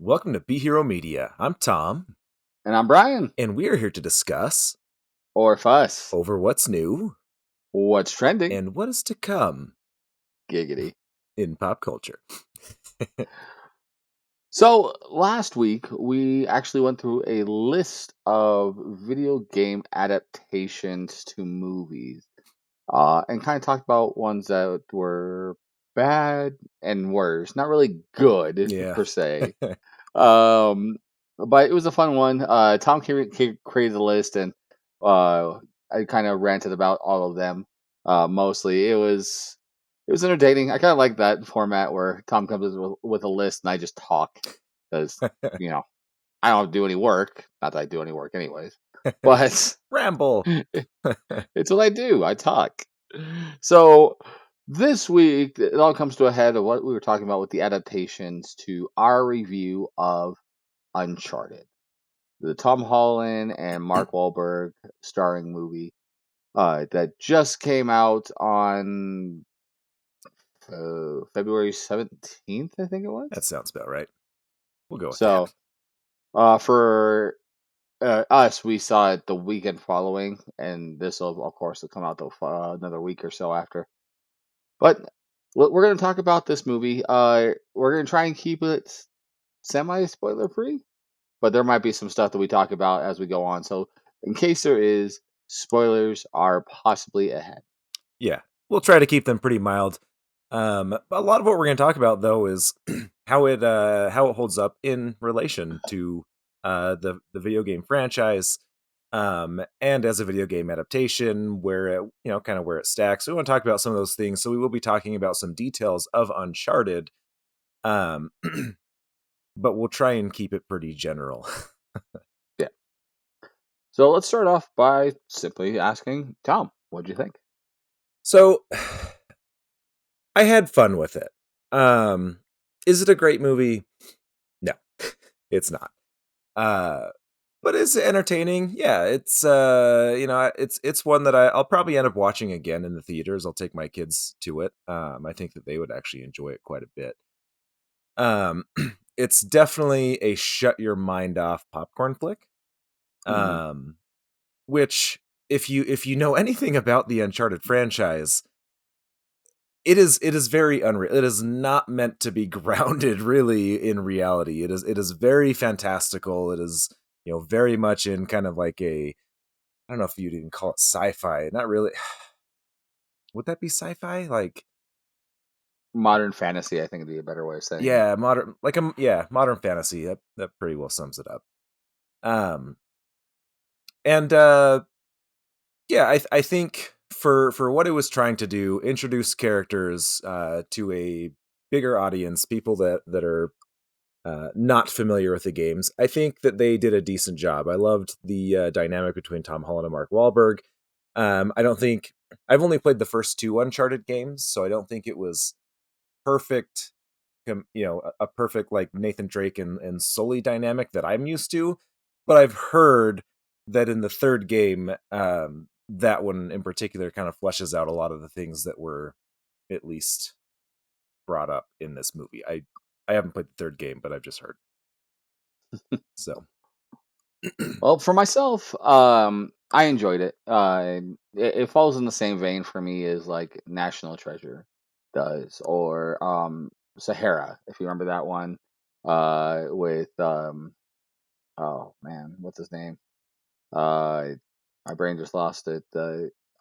Welcome to Be Hero Media. I'm Tom, And I'm Brian. and we are here to discuss Or Fuss. over what's new What's trending? and what is to come Giggity. in pop culture. So last week we actually went through a list of video game adaptations to movies. And kind of talked about ones that were bad and worse. Not really good Yeah. per se. Um but it was a fun one. Tom created the list and I kind of ranted about all of them. Mostly it was entertaining. I kind of like that format where Tom comes with a list and I just talk because you know I don't have to do any work. Not that I do any work anyways, but Ramble. it's what I do. I talk. So this week it all comes to a head of what we were talking about with the adaptations to our review of Uncharted, the Tom Holland and Mark Wahlberg starring movie that just came out on February 17th, I think it was. That sounds about right. We'll go with that. So for us, we saw it the weekend following, and this will, of course, will come out another week or so after. But we're going to talk about this movie. We're going to try and keep it semi spoiler free, but there might be some stuff that we talk about as we go on. So, in case there is, spoilers are possibly ahead. Yeah, we'll try to keep them pretty mild. A lot of what we're going to talk about, though, is how it holds up in relation to the video game franchise, and as a video game adaptation, where it, kind of where it stacks. We want to talk about some of those things, so we will be talking about some details of Uncharted, um, but we'll try and keep it pretty general. Yeah. So let's start off by simply asking Tom, what do you think? So, I had fun with it. Is it a great movie? No, it's not. But is it entertaining? Yeah, it's it's one that I'll probably end up watching again in the theaters. I'll take my kids to it. I think that they would actually enjoy it quite a bit. Um, it's definitely a shut your mind off popcorn flick. Mhm. Um, which if you know anything about the Uncharted franchise, it is very unreal. It is not meant to be grounded really in reality. It is very fantastical. It is, very much in kind of like a, I don't know if you'd even call it sci-fi. Not really. Would that be sci-fi? Like, Modern fantasy, I think would be a better way of saying it. yeah, modern fantasy. That pretty well sums it up. Um and yeah, I think for what it was trying to do, introduce characters to a bigger audience, people that are not familiar with the games. I think that they did a decent job. I loved the dynamic between Tom Holland and Mark Wahlberg. I don't think I've only played the first two Uncharted games, so I don't think it was perfect. A perfect like Nathan Drake and Sully dynamic that I'm used to. But I've heard that in the third game, that one in particular kind of fleshes out a lot of the things that were at least brought up in this movie. I haven't played the third game, but I've just heard. So Well, for myself, I enjoyed it. It falls in the same vein for me as like National Treasure does, or Sahara, if you remember that one, with oh man, what's his name? Uh, my brain just lost it.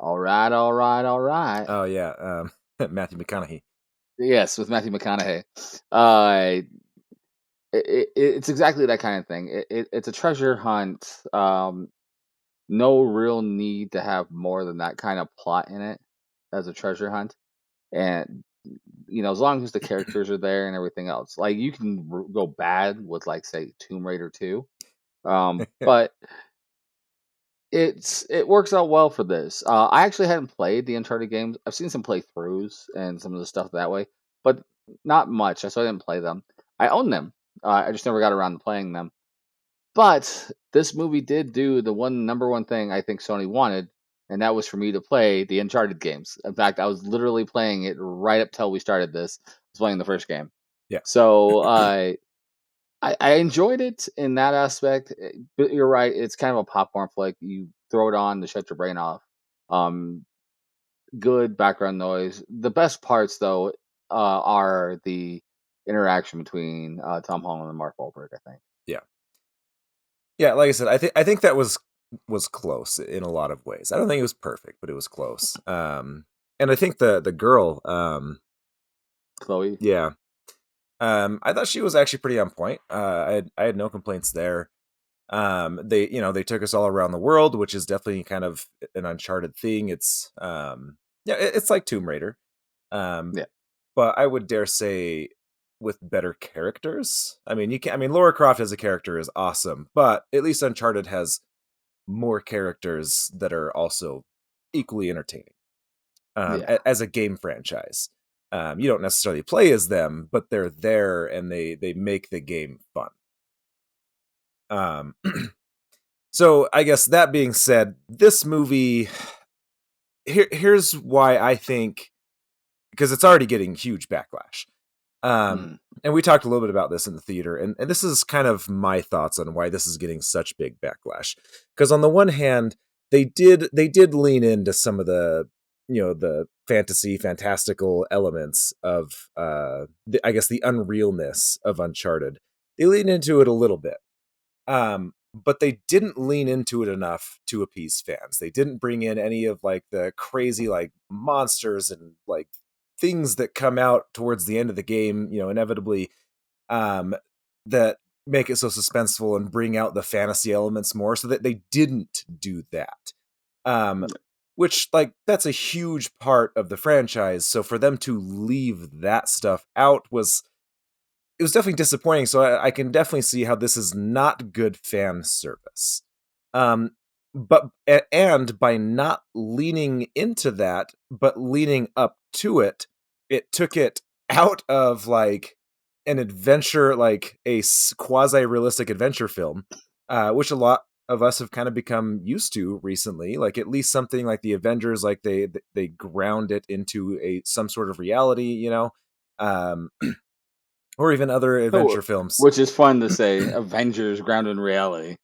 All right, all right, all right. oh yeah, Matthew McConaughey. Yes, with Matthew McConaughey. Uh, it's exactly that kind of thing. It's a treasure hunt. No real need to have more than that kind of plot in it as a treasure hunt, and as long as the characters are there and everything else, like you can go bad with like say Tomb Raider 2, but it works out well for this. I actually hadn't played the Uncharted games. I've seen some playthroughs and some of the stuff that way, but not much. So I didn't play them. I own them. I just never got around to playing them. But this movie did do the number one thing I think Sony wanted, and that was for me to play the Uncharted games. In fact, I was literally playing it right up till we started this. I was playing the first game. Yeah. So I enjoyed it in that aspect, but you're right, it's kind of a popcorn flick. You throw it on to shut your brain off. Um, Good background noise. The best parts, though, are the interaction between Tom Holland and Mark Wahlberg, I think. Yeah. Yeah, like I said, I think that was close in a lot of ways. I don't think it was perfect, but it was close. And I think the girl, Chloe. yeah, I thought she was actually pretty on point. I had no complaints there. They took us all around the world, which is definitely kind of an Uncharted thing. Yeah, it's like Tomb Raider. Um, Yeah. but I would dare say with better characters. I mean, you can I mean Laura Croft as a character is awesome, but at least Uncharted has more characters that are also equally entertaining. Yeah. As a game franchise. You don't necessarily play as them, but they're there and they make the game fun. Um so I guess that being said, this movie here's why I think because it's already getting huge backlash. Um, Mhm. and we talked a little bit about this in the theater, and this is kind of my thoughts on why this is getting such big backlash. Because on the one hand, they did lean into some of the fantastical elements of I guess the unrealness of Uncharted. They lean into it a little bit, but they didn't lean into it enough to appease fans. They didn't bring in any of like the crazy like monsters and like things that come out towards the end of the game, inevitably um that make it so suspenseful and bring out the fantasy elements more so that they didn't do that. Um Yeah. which like that's a huge part of the franchise, so for them to leave that stuff out was it was definitely disappointing. So I can definitely see how this is not good fan service. Um, and by not leaning into that, but leaning up to it, it took it out of like an adventure, like a quasi realistic adventure film, which a lot of us have kind of become used to recently. Like at least something like the Avengers, like they ground it into a some sort of reality, um, or even other Oh, adventure films. which is fun to say. Avengers grounded in reality.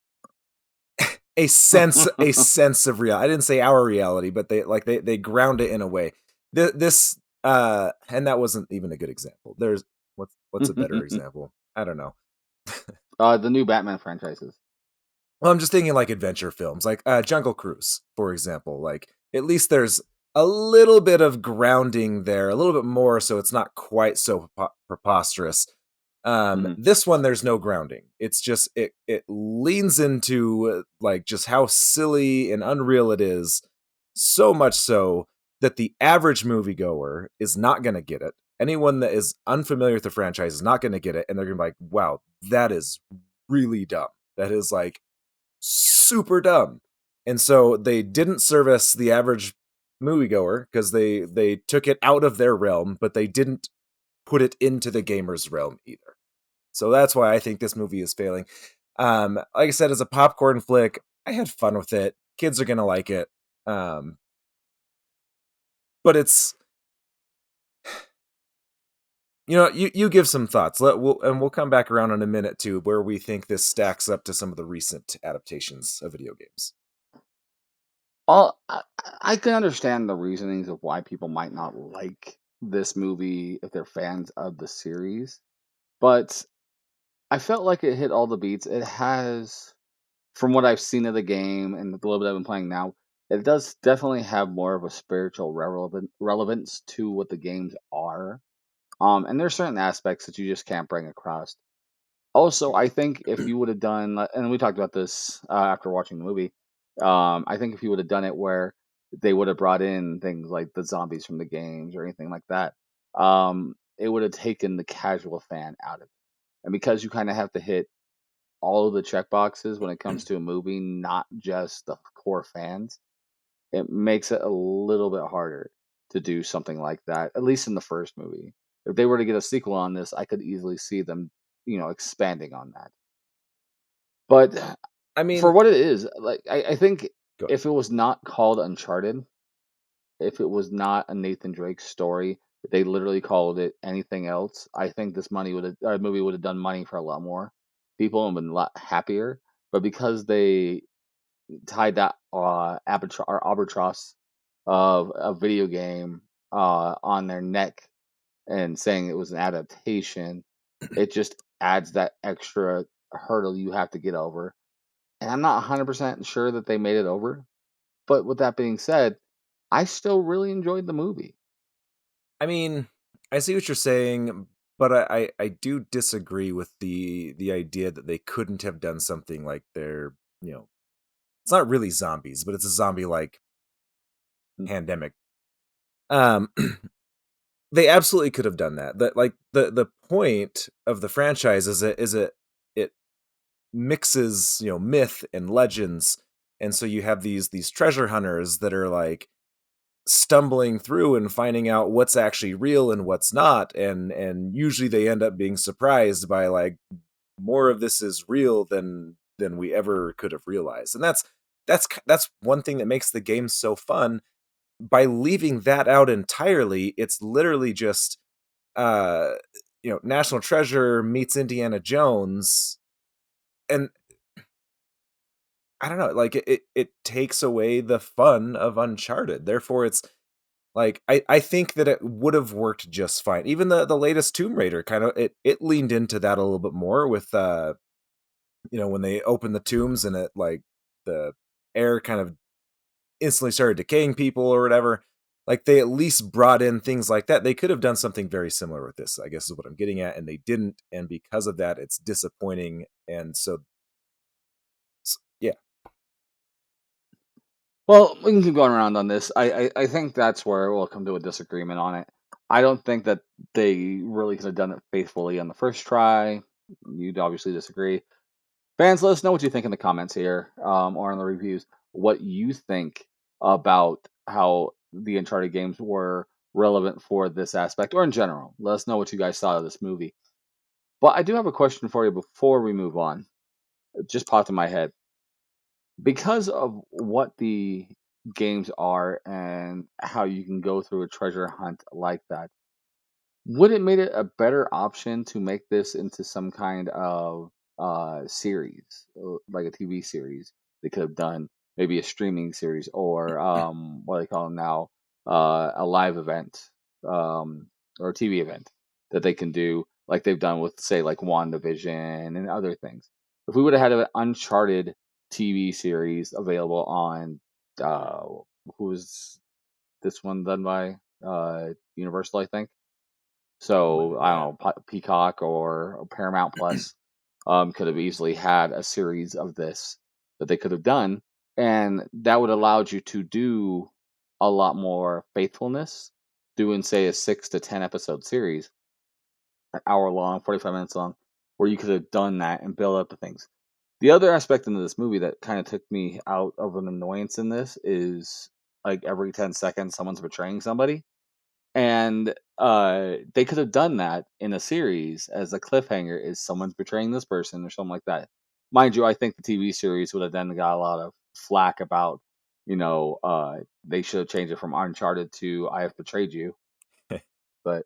A sense of real. I didn't say our reality, but they ground it in a way. This and that wasn't even a good example. There's what's a better example? I don't know. The new Batman franchises. Well, I'm just thinking like adventure films, like Jungle Cruise, for example. Like at least there's a little bit of grounding there, a little bit more, so it's not quite so preposterous. Mhm. This one, there's no grounding. It's just it leans into like just how silly and unreal it is, so much so that the average moviegoer is not going to get it. Anyone that is unfamiliar with the franchise is not going to get it, and they're going to be like, "Wow, that is really dumb. That is like super dumb." And so they didn't service the average moviegoer because they took it out of their realm, but they didn't put it into the gamer's realm either. So that's why I think this movie is failing. Like I said, as a popcorn flick, I had fun with it. Kids are gonna like it. Um, but it's you give some thoughts. We'll come back around in a minute too, where we think this stacks up to some of the recent adaptations of video games. I can understand the reasonings of why people might not like this movie if they're fans of the series, but I felt like it hit all the beats. It has, from what I've seen of the game and the little bit I've been playing now, it does definitely have more of a spiritual relevance to what the games are. And there's certain aspects that you just can't bring across. Also, I think if you would have done, and we talked about this after watching the movie, I think if you would have done it where they would have brought in things like the zombies from the games or anything like that, it would have taken the casual fan out of it. And because you kind of have to hit all of the check boxes when it comes to a movie, not just the core fans, it makes it a little bit harder to do something like that, at least in the first movie. If they were to get a sequel on this, I could easily see them, expanding on that. But I for mean, what it is, like I think go if it was not called Uncharted, if it was not a Nathan Drake story, if they literally called it anything else, I think this movie would have done money for a lot more. people and been a lot happier. But because they tied that albatross of a video game on their neck and saying it was an adaptation, it just adds that extra hurdle you have to get over. And I'm not 100% sure that they made it over. But with that being said, I still really enjoyed the movie. I mean, I see what you're saying, but I do disagree with the idea that they couldn't have done something like they're, you know, it's not really zombies, but it's a zombie like Mm. pandemic. Um they absolutely could have done that. That like the point of the franchise is it mixes, you know, myth and legends. And so you have these treasure hunters that are like stumbling through and finding out what's actually real and what's not, and usually they end up being surprised by like more of this is real than we ever could have realized. And that's one thing that makes the game so fun. By leaving that out entirely, it's literally just uh National Treasure meets Indiana Jones, and I don't know, like it takes away the fun of Uncharted. Therefore, it's like I think that it would have worked just fine. Even the latest Tomb Raider kind of it leaned into that a little bit more with when they open the tombs and it like the air kind of instantly started decaying people or whatever. Like they at least brought in things like that. They could have done something very similar with this, I guess is what I'm getting at, and they didn't. And because of that, it's disappointing. And so, yeah, Well, we can keep going around on this. I think that's where we'll come to a disagreement on it. I don't think that they really could have done it faithfully on the first try. You'd obviously disagree. Fans, let us know what you think in the comments here, or in the reviews. What you think about how the Uncharted games were relevant for this aspect, or in general. Let us know what you guys thought of this movie. But I do have a question for you before we move on. It just popped in my head. Because of what the games are and how you can go through a treasure hunt like that, would it made it a better option to make this into some kind of series, like a TV series? They could have done maybe a streaming series or what they call them now, a live event, or a TV event that they can do like they've done with say like WandaVision and other things. If we would have had an Uncharted TV series available on uh who's this one done by Universal, I think. So I yeah. don't know, Peacock or Paramount Plus could have easily had a series of this that they could have done, and that would allowed you to do a lot more faithfulness, doing say a 6 to 10 episode series, an hour long, 45 minutes long, where you could have done that and build up the things. The other aspect into this movie that kind of took me out of an annoyance in this is like every 10 seconds someone's betraying somebody, and they could have done that in a series as a cliffhanger is someone's betraying this person or something like that. Mind you, I think the TV series would have then got a lot of flack about, they should have changed it from Uncharted to I have betrayed you. But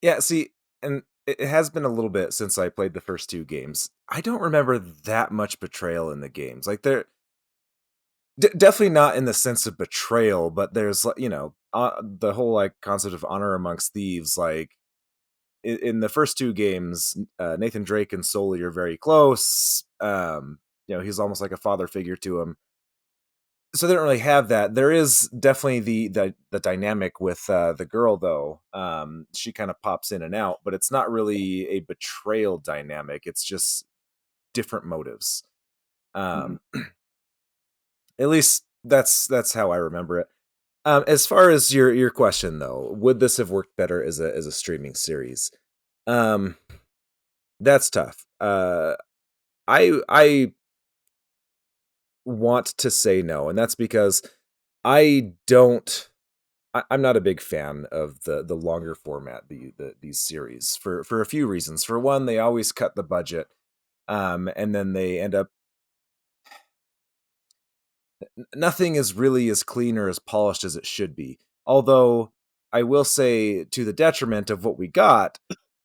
Yeah, see, and it has been a little bit since I played the first two games. I don't remember that much betrayal in the games. Like they're definitely not in the sense of betrayal, but there's like, the whole like concept of honor amongst thieves. Like in the first two games, Nathan Drake and Sully are very close. He's almost like a father figure to him. So they don't really have that. There is definitely the dynamic with the girl though. She kind of pops in and out, but it's not really a betrayal dynamic. It's just different motives. mhm. Um, at least that's how I remember it. As far as your question though, would this have worked better as a streaming series? Um, that's tough. I want to say no, and that's because I don't. I'm not a big fan of the longer format, these series for a few reasons. For one, they always cut the budget, and then they end up nothing is really as clean or as polished as it should be. Although I will say, to the detriment of what we got,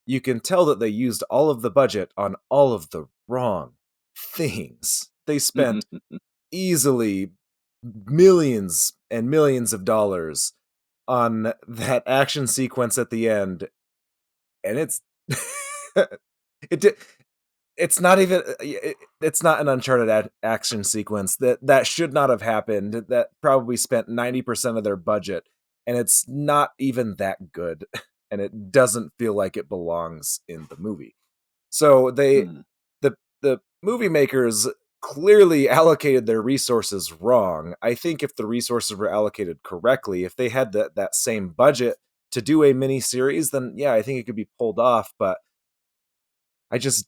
you can tell that they used all of the budget on all of the wrong things. They spent easily millions and millions of dollars on that action sequence at the end, and it's it did it's not even it's not an Uncharted action sequence. That should not have happened. That probably spent 90% of their budget, and it's not even that good, and it doesn't feel like it belongs in the movie. So Mm. the movie makers clearly allocated their resources wrong. I think if the resources were allocated correctly, if they had that same budget to do a mini series, then yeah, I think it could be pulled off. But I just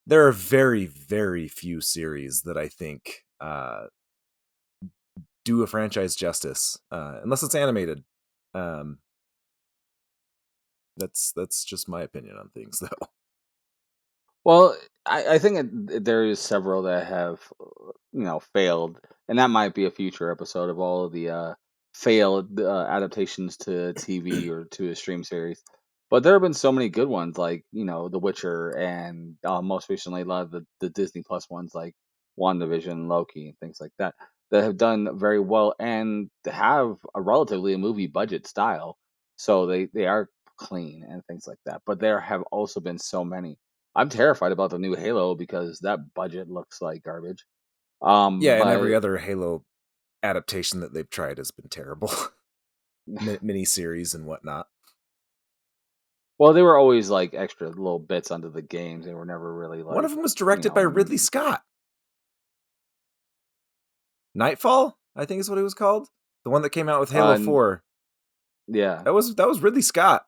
there are very, very few series that I think do a franchise justice, unless it's animated. Um, that's just my opinion on things, though. Well, I think there is several that have, failed, and that might be a future episode of all of the failed adaptations to TV or to a stream series. But there have been so many good ones, like The Witcher, and most recently a lot of the Disney Plus ones, like WandaVision, Loki, and things like that, that have done very well and have a relatively a movie budget style, so they are clean and things like that. But there have also been so many. I'm terrified about the new Halo because that budget looks like garbage. Yeah, and every But other Halo adaptation that they've tried has been terrible. Mini series and whatnot. well, they were always like extra little bits under the games. They were never really One of like, them was you directed know, by Ridley Scott. Nightfall, I think is what it was called. The one that came out with Halo 4. yeah. That was Ridley Scott.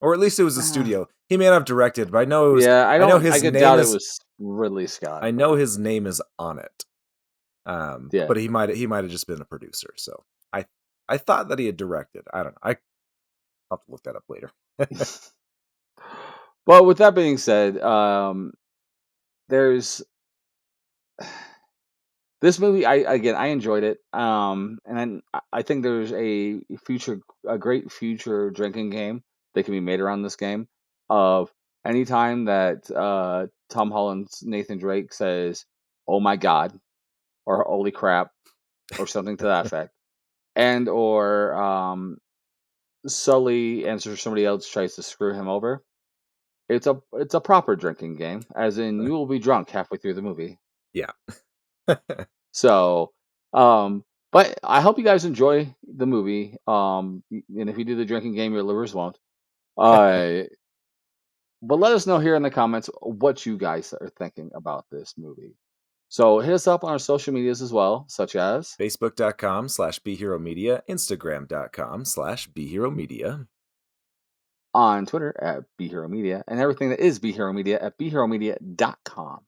Or at least it was a studio. He may not have directed, but Yeah, I know I his could name doubt it is was Ridley Scott, I know but his name is on it. yeah. But he might have just been a producer. So I thought that he had directed. I don't know. I'll have to look that up later. Well, with that being said, there's this movie. I enjoyed it. And then I think there's a great future drinking game that can be made around this game. Of anytime that Tom Holland's Nathan Drake says, "Oh my God," or "Holy crap," or something to that effect, and or Sully answers somebody else tries to screw him over. It's a proper drinking game, as in you will be drunk halfway through the movie. Yeah. So, but I hope you guys enjoy the movie. And if you do the drinking game, your livers won't. Uh, but let us know here in the comments what you guys are thinking about this movie. So hit us up on our social medias as well, such as Facebook.com/BeHeroMedia, Instagram.com/BeHeroMedia. on Twitter at BeHeroMedia, and everything that is BeHeroMedia at BeHeroMedia.com,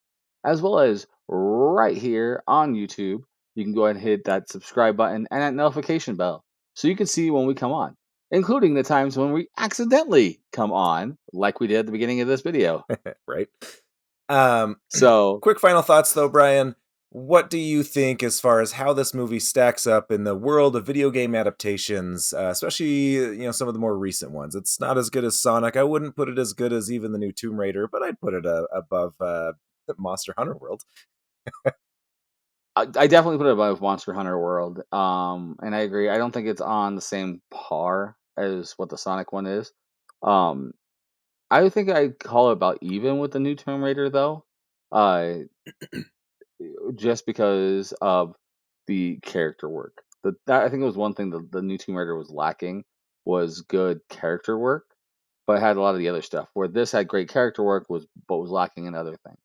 as well as right here on YouTube. You can go ahead and hit that subscribe button and that notification bell so you can see when we come on, including the times when we accidentally come on, like we did at the beginning of this video. Right. Um, So quick final thoughts, though, Brian. What do you think as far as how this movie stacks up in the world of video game adaptations, especially some of the more recent ones? It's not as good as Sonic. I wouldn't put it as good as even the new Tomb Raider, but I'd put it above Monster Hunter World. I definitely put it above Monster Hunter World. And I agree. I don't think it's on the same par as what the Sonic one is. Um, I think I'd call it about even with the new Tomb Raider though. Uh, just because of the character work. That I think it was one thing the new Tomb Raider was lacking was good character work, but it had a lot of the other stuff. Where this had great character work but was lacking in other things.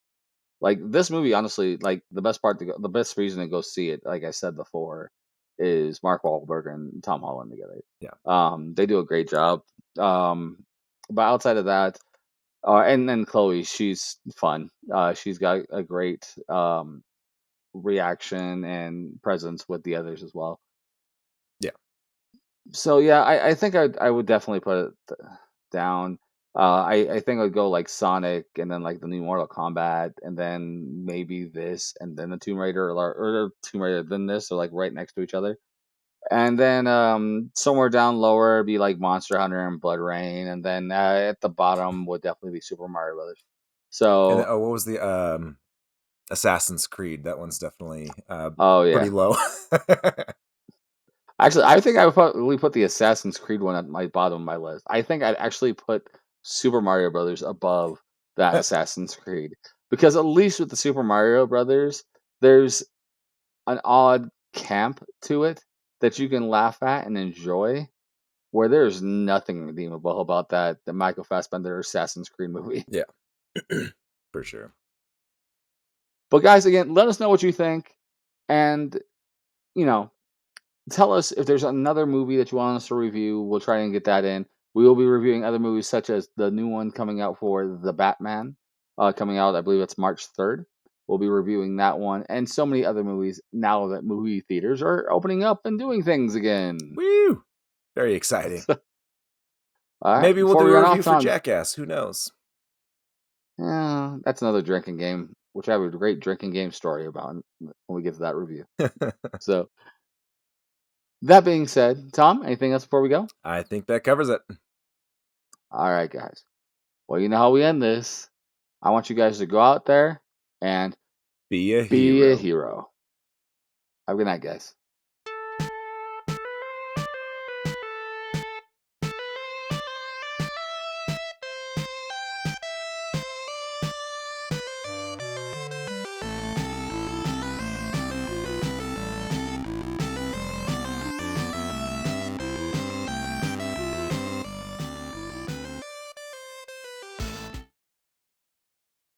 Like this movie, honestly, like the best reason to go see it, like I said before, is Mark Wahlberg and Tom Holland together. Yeah. They do a great job. Um, but outside of that, and then Chloe, she's fun. She's got a great reaction and presence with the others as well. Yeah. So yeah, I think I would definitely put it down. I think I'd go like Sonic and then like the new Mortal Kombat and then maybe this and then the Tomb Raider or Tomb Raider then this or like right next to each other. And then somewhere down lower would be like Monster Hunter and Blood Rain, and then at the bottom would definitely be Super Mario Brothers. And then, So, oh, what was the Assassin's Creed? That one's definitely oh pretty yeah, low. actually, I think I would probably put the Assassin's Creed one at my bottom of my list. I think I'd actually put Super Mario Brothers above that Assassin's Creed because at least with the Super Mario Brothers, there's an odd camp to it that you can laugh at and enjoy. Where there's nothing redeemable about the Michael Fassbender Assassin's Creed movie. Yeah, for sure. But guys, again, let us know what you think, and you know, tell us if there's another movie that you want us to review. We'll try and get that in. We will be reviewing other movies such as the new one coming out for the Batman, coming out. I believe it's March 3rd. We'll be reviewing that one and so many other movies now that movie theaters are opening up and doing things again. Woo! Very exciting. All right, Maybe we'll before do we a run review off, for Tom. Jackass. Who knows? Yeah, that's another drinking game, which I have a great drinking game story about when we get to that review. So, that being said, Tom, anything else before we go? I think that covers it. All right, guys. Well, you know how we end this. I want you guys to go out there and Be a be a hero. hero. Have a good night, guys.